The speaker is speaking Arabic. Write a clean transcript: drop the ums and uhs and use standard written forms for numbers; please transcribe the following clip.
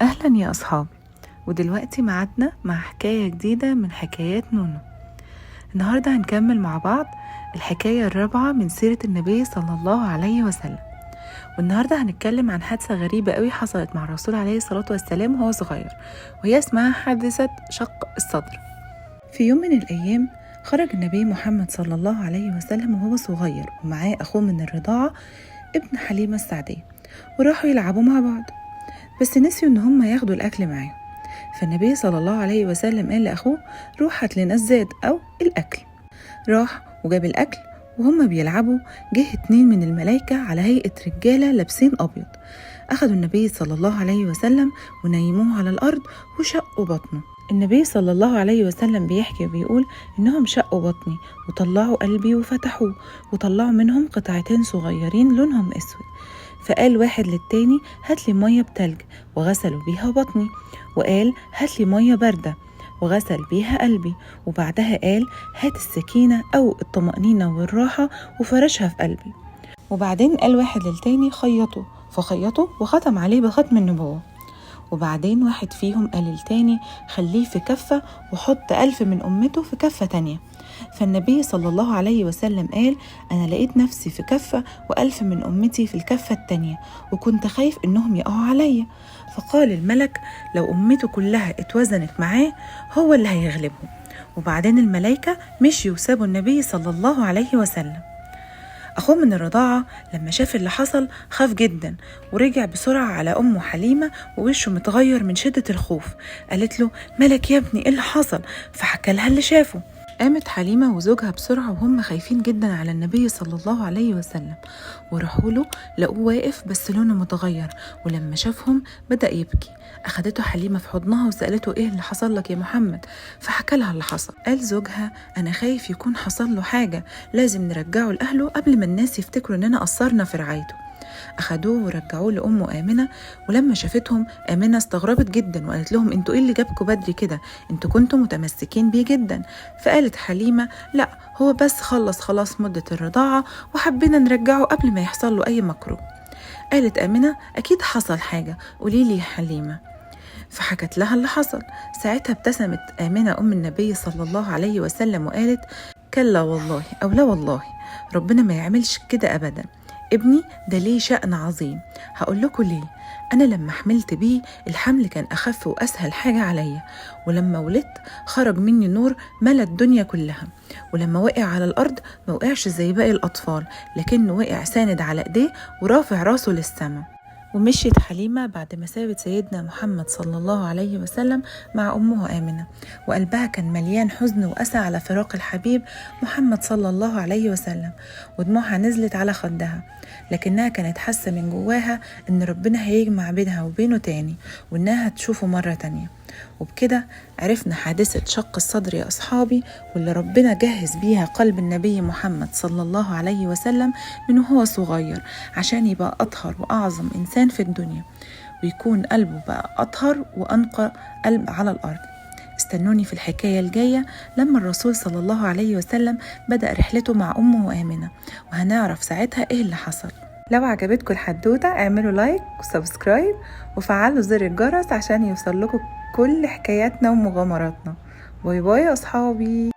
أهلا يا أصحابي، ودلوقتي معادنا مع حكاية جديدة من حكايات نونو. النهاردة هنكمل مع بعض الحكاية الرابعة من سيرة النبي صلى الله عليه وسلم. والنهاردة هنتكلم عن حادثة غريبة قوي حصلت مع الرسول عليه الصلاة والسلام وهو صغير، وهي اسمها حادثة شق الصدر. في يوم من الأيام خرج النبي محمد صلى الله عليه وسلم وهو صغير ومعاه أخوه من الرضاعة ابن حليمة السعدية، وراحوا يلعبوا مع بعض، بس نسيوا ان هم ياخدوا الاكل معاهم. فالنبي صلى الله عليه وسلم قال لاخوه روح هات لنا الزاد او الاكل. راح وجاب الاكل، وهم بيلعبوا جه 2 من الملائكة على هيئة رجالة لابسين ابيض، اخدوا النبي صلى الله عليه وسلم ونيموه على الارض وشقوا بطنه. النبي صلى الله عليه وسلم بيحكي وبيقول انهم شقوا بطني وطلعوا قلبي وفتحوه وطلعوا منهم قطعتين صغيرين لونهم اسود. فقال واحد للتاني هاتلي مية بتلج وغسلوا بيها بطني، وقال هاتلي مية باردة وغسل بيها قلبي، وبعدها قال هات السكينة أو الطمأنينة والراحة وفرشها في قلبي. وبعدين قال واحد للتاني خيطه، فخيطه وختم عليه بختم النبوة. وبعدين واحد فيهم قال للتاني خليه في كفة وحط 1000 من أمته في كفة تانية. فالنبي صلى الله عليه وسلم قال أنا لقيت نفسي في كفة و1000 من أمتي في الكفة التانية، وكنت خايف إنهم يقعوا عليا. فقال الملك لو أمته كلها اتوزنت معاه هو اللي هيغلبهم. وبعدين الملائكة مشيوا وسابوا النبي صلى الله عليه وسلم. أخوه من الرضاعة لما شاف اللي حصل خاف جدا، ورجع بسرعة على أمه حليمة ووشه متغير من شدة الخوف. قالت له مالك يا ابني ايه اللي حصل؟ فحكى لها اللي شافه. قامت حليمة وزوجها بسرعة وهم خايفين جدا على النبي صلى الله عليه وسلم، وراحوا له لقوه واقف بس لونه متغير، ولما شافهم بدأ يبكي. أخدته حليمة في حضنها وسألته إيه اللي حصل لك يا محمد؟ فحكى لها اللي حصل. قال زوجها أنا خايف يكون حصل له حاجة، لازم نرجعه لأهله قبل ما الناس يفتكروا إننا قصرنا في رعايته. أخدوه ورجعوه لأمه آمنة، ولما شافتهم آمنة استغربت جدا وقالت لهم انتوا ايه اللي جابكوا بدري كده؟ انتوا كنتوا متمسكين بيه جدا. فقالت حليمة لا هو بس خلاص مدة الرضاعة وحبينا نرجعه قبل ما يحصل له أي مكروه. قالت آمنة أكيد حصل حاجة، قوليلي يا حليمة. فحكت لها اللي حصل. ساعتها ابتسمت آمنة أم النبي صلى الله عليه وسلم وقالت كلا والله أو لا والله، ربنا ما يعملش كده أبدا، ابني ده ليه شأن عظيم. هقول لكم ليه. أنا لما حملت بيه الحمل كان أخف وأسهل حاجة عليا، ولما ولدت خرج مني نور ملا الدنيا كلها، ولما وقع على الأرض ما وقعش زي باقي الأطفال، لكنه وقع ساند على إيديه ورافع راسه للسماء. ومشيت حليمة بعد ما سابت سيدنا محمد صلى الله عليه وسلم مع أمه آمنة، وقلبها كان مليان حزن وأسى على فراق الحبيب محمد صلى الله عليه وسلم، ودموعها نزلت على خدها، لكنها كانت حاسة من جواها إن ربنا هيجمع بينها وبينه تاني، وإنها هتشوفه مرة تانية. وبكده عرفنا حادثة شق الصدر يا أصحابي، واللي ربنا جهز بيها قلب النبي محمد صلى الله عليه وسلم من وهو صغير عشان يبقى أطهر وأعظم إنسان في الدنيا، ويكون قلبه بقى أطهر وأنقى قلب على الأرض. استنوني في الحكاية الجاية لما الرسول صلى الله عليه وسلم بدأ رحلته مع أمه آمنة، وهنعرف ساعتها إيه اللي حصل. لو عجبتكم الحدوتة اعملوا لايك وسبسكرايب وفعلوا زر الجرس عشان يوصل لكم كل حكاياتنا ومغامراتنا. باي باي يا أصحابي.